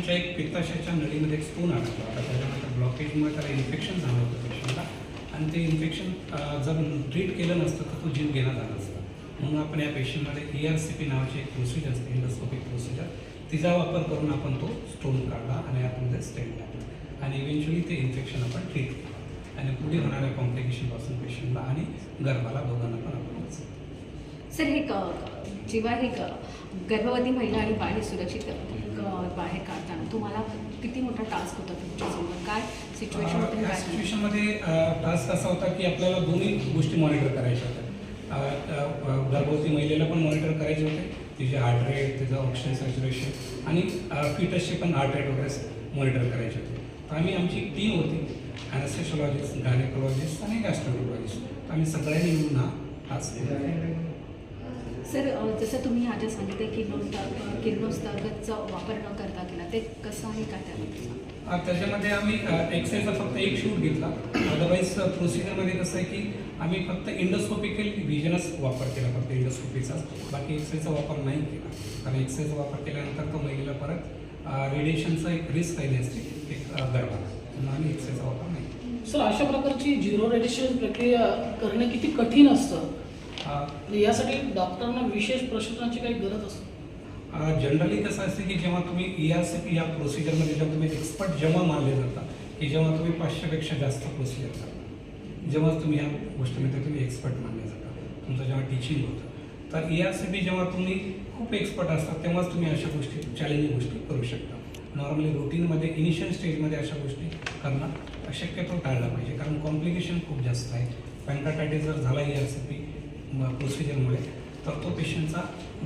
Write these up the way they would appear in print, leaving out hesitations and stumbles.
पेशंटच्या एक पित्ताशयाच्या नळीमध्ये एक स्टोन अडकला होता. त्याच्यानंतर ब्लॉकेजमुळे त्याला इन्फेक्शन झालं होतं पेशंटला आणि ते इन्फेक्शन जर ट्रीट केलं नसतं तर तो जीव घेणं झाला असता. म्हणून आपण या पेशंटमध्ये ERCP नावाची एक प्रोसिजर असते, एंडोस्कोपिक प्रोसिजर, तिचा वापर करून आपण तो स्टोन काढला आणि आतमध्ये स्टेंट टाकला आणि इव्हेंच्युअली ते इन्फेक्शन आपण ट्रीट केलं आणि पुढे होणाऱ्या कॉम्प्लिकेशनपासून पेशंटला आणि गर्भाला दोघांना पण आपण वाचवलं. सर हे जेव्हा हे गर्भवती महिला आणि बाळ सुरक्षित बाहेर काढताना तुम्हाला किती मोठा टास्क होता तुमच्यासमोर? काय सिच्युएशन होती? या सिच्युएशनमध्ये टास्क असा होता की आपल्याला दोन्ही गोष्टी मॉनिटर करायच्या होत्या. गर्भवती महिलेला पण मॉनिटर करायचे होते, तिचे हार्ट रेट, तिचं ऑक्सिजन सॅच्युरेशन आणि फिटसचे पण हार्ट रेट वगैरे मॉनिटर करायचे होते. तर आमची एक टीम होती, ॲनेस्थेशियोलॉजिस्ट, गायनेकोलॉजिस्ट आणि गॅस्ट्रोएंटरोलॉजिस्ट. आम्ही सगळ्यांनी मिळून हा टास्क केला. सर जसं तुम्ही आज सांगितलं की किरणोत्सर्गाचा वापर न करता केला, ते कसं आहे काय त्याच्यामध्ये आम्ही एक्सरेचा फक्त एक शूट घेतला. अदरवाईज प्रोसिजरमध्ये कसं आहे की आम्ही फक्त इंडोस्कोपिकल विजनच वापर केला, फक्त इंडोस्कोपीचा. बाकी एक्सरेचा वापर नाही केला, कारण एक्सरेचा वापर केल्यानंतर तो महिलेला परत रेडिएशनचा एक रिस्क राहिली असते एक गर्भाला, म्हणून आम्ही एक्सरेचा वापर नाही. सर अशा प्रकारची झिरो रेडिएशन प्रक्रिया करणे किती कठीण असतं? यासाठी डॉक्टरांना विशेष प्रशिक्षणाची काही गरज असते? जनरली कसं असते की जेव्हा तुम्ही ERCP या प्रोसिजरमध्ये जेव्हा तुम्ही एक्सपर्ट जेव्हा मानले जाता की जेव्हा तुम्ही 500पेक्षा जास्त प्रोसिजर करता, जेव्हा तुम्ही ह्या गोष्टीमध्ये तुम्ही एक्सपर्ट मानले जाता, तुमचं जेव्हा टीचिंग होतं, तर ERCP जेव्हा तुम्ही खूप एक्सपर्ट असतात तेव्हाच तुम्ही अशा गोष्टी चॅलेंजिंग गोष्टी करू शकता. नॉर्मली रुटीनमध्ये इनिशियल स्टेजमध्ये अशा गोष्टी करणं शक्यतो टाळला पाहिजे, कारण कॉम्प्लिकेशन खूप जास्त आहे. पॅनक्राटायटिस जर झाला ERCP प्रोसिजरमुळे तर तो पेशंटचा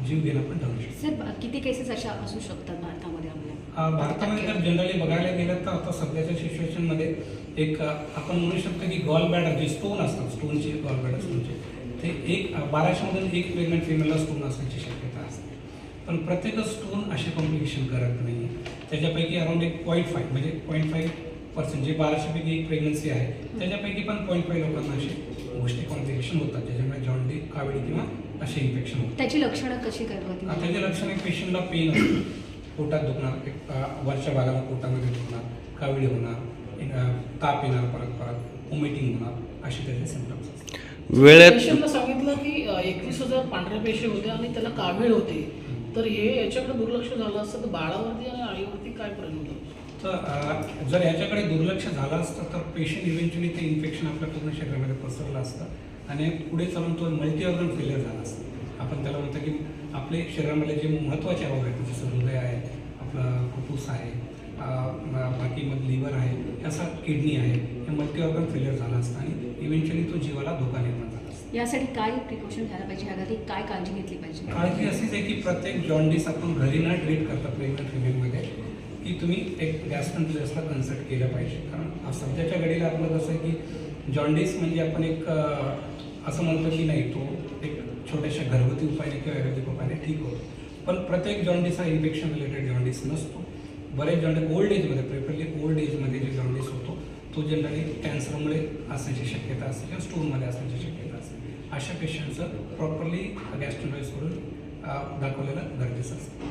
जीव घेणं पण ठरू शकतो. सर किती केसेस अशा असू शकतात भारतामध्ये आपल्या? भारतामध्ये जर जनरली बघायला गेलं तर आता सध्याच्या सिच्युएशनमध्ये एक आपण म्हणू शकतो की गॉल ब्लॅडर जे स्टोन असतात, स्टोनचे गॉल ब्लॅडर स्टोनचे, ते 1200मधून एक प्रेग्नंट फिमेलला स्टोन असण्याची शक्यता असते. पण प्रत्येकच स्टोन असे कॉम्प्लिकेशन करत नाही. त्याच्यापैकी अराउंड 1.5 म्हणजे 0.5% जे 1200पैकी एक प्रेग्नन्सी आहे त्याच्यापैकी पण 0.5 लोकांना असे गोष्टी कॉम्प्लिकेशन होतात, ज्याच्यामुळे जॉन्डी, कावडी किंवा असे इन्फेक्शन होतात. त्याची लक्षणं कशी करतात? त्याचे लक्षण एक पेशंटला पेन असतं, पोटात दुखणार, एक वरच्या भागाला पोटामध्ये दुखणार, कावडी होणार, ताप येणार, परत वॉमिटिंग होणार, असे त्याचे सिम्पटम्स असतात. पेशंटला सांगितलं की 21,000 पांढरे पेशी होते आणि त्याला कावीळ होते, तर हे याच्याकडे दुर्लक्ष झालं असतं तर बाळावरती आणि आईवरती काय परिणाम होतो? तर जर याच्याकडे दुर्लक्ष झालं असतं तर पेशंट इव्हेंच्युअली ते इन्फेक्शन आपल्या पूर्ण शरीरामध्ये पसरलं असतं आणि पुढे चालून तो मल्टी ऑर्गन फेलियर झाला असतं. आपण त्याला म्हणतो की आपले शरीरामध्ये जे महत्त्वाचे अवयव आहेत, जसं हृदय आहे, आपलं फुफ्फुस आहे, बाकी मग लिव्हर आहे, याचा किडनी आहे, हे मल्टी ऑर्गन फेलियर झाला असतं आणि इव्हेंच्युअली तो जीवाला धोका निर्माण झाला असतो. यासाठी काय प्रिकॉशन घ्यायला पाहिजे? ह्यासाठी काय काळजी घेतली पाहिजे? काळजी अशीच आहे की प्रत्येक जॉन्डिस आपण घरी न ट्रीट करता प्रेग्नंट फिमेलमध्ये की तुम्ही एक गॅस्ट्रोएंटरोलॉजिस्टला कन्सल्ट केलं पाहिजे. कारण सध्याच्या घडीला आपलं कसं आहे की जॉन्डिस म्हणजे आपण एक असं म्हणतो की नाही, तो एक छोट्याशा घरगुती उपायाने किंवा आयुर्वेदिक उपायाने ठीक होतो. पण प्रत्येक जॉन्डिस हा इन्फेक्शन रिलेटेड जॉन्डिस नसतो. बरेच जॉन्डिस ओल्ड एजमध्ये, प्रिफरली ओल्ड एजमध्ये जे जॉन्डिस होतो तो जनरली कॅन्सरमुळे असण्याची शक्यता असते किंवा स्टोनमध्ये असण्याची शक्यता असते. अशा पेशंटचं प्रॉपरली गॅस्ट्रोएंटरोलॉजिस्टकडून दाखवलेलं गरजेचं असतं.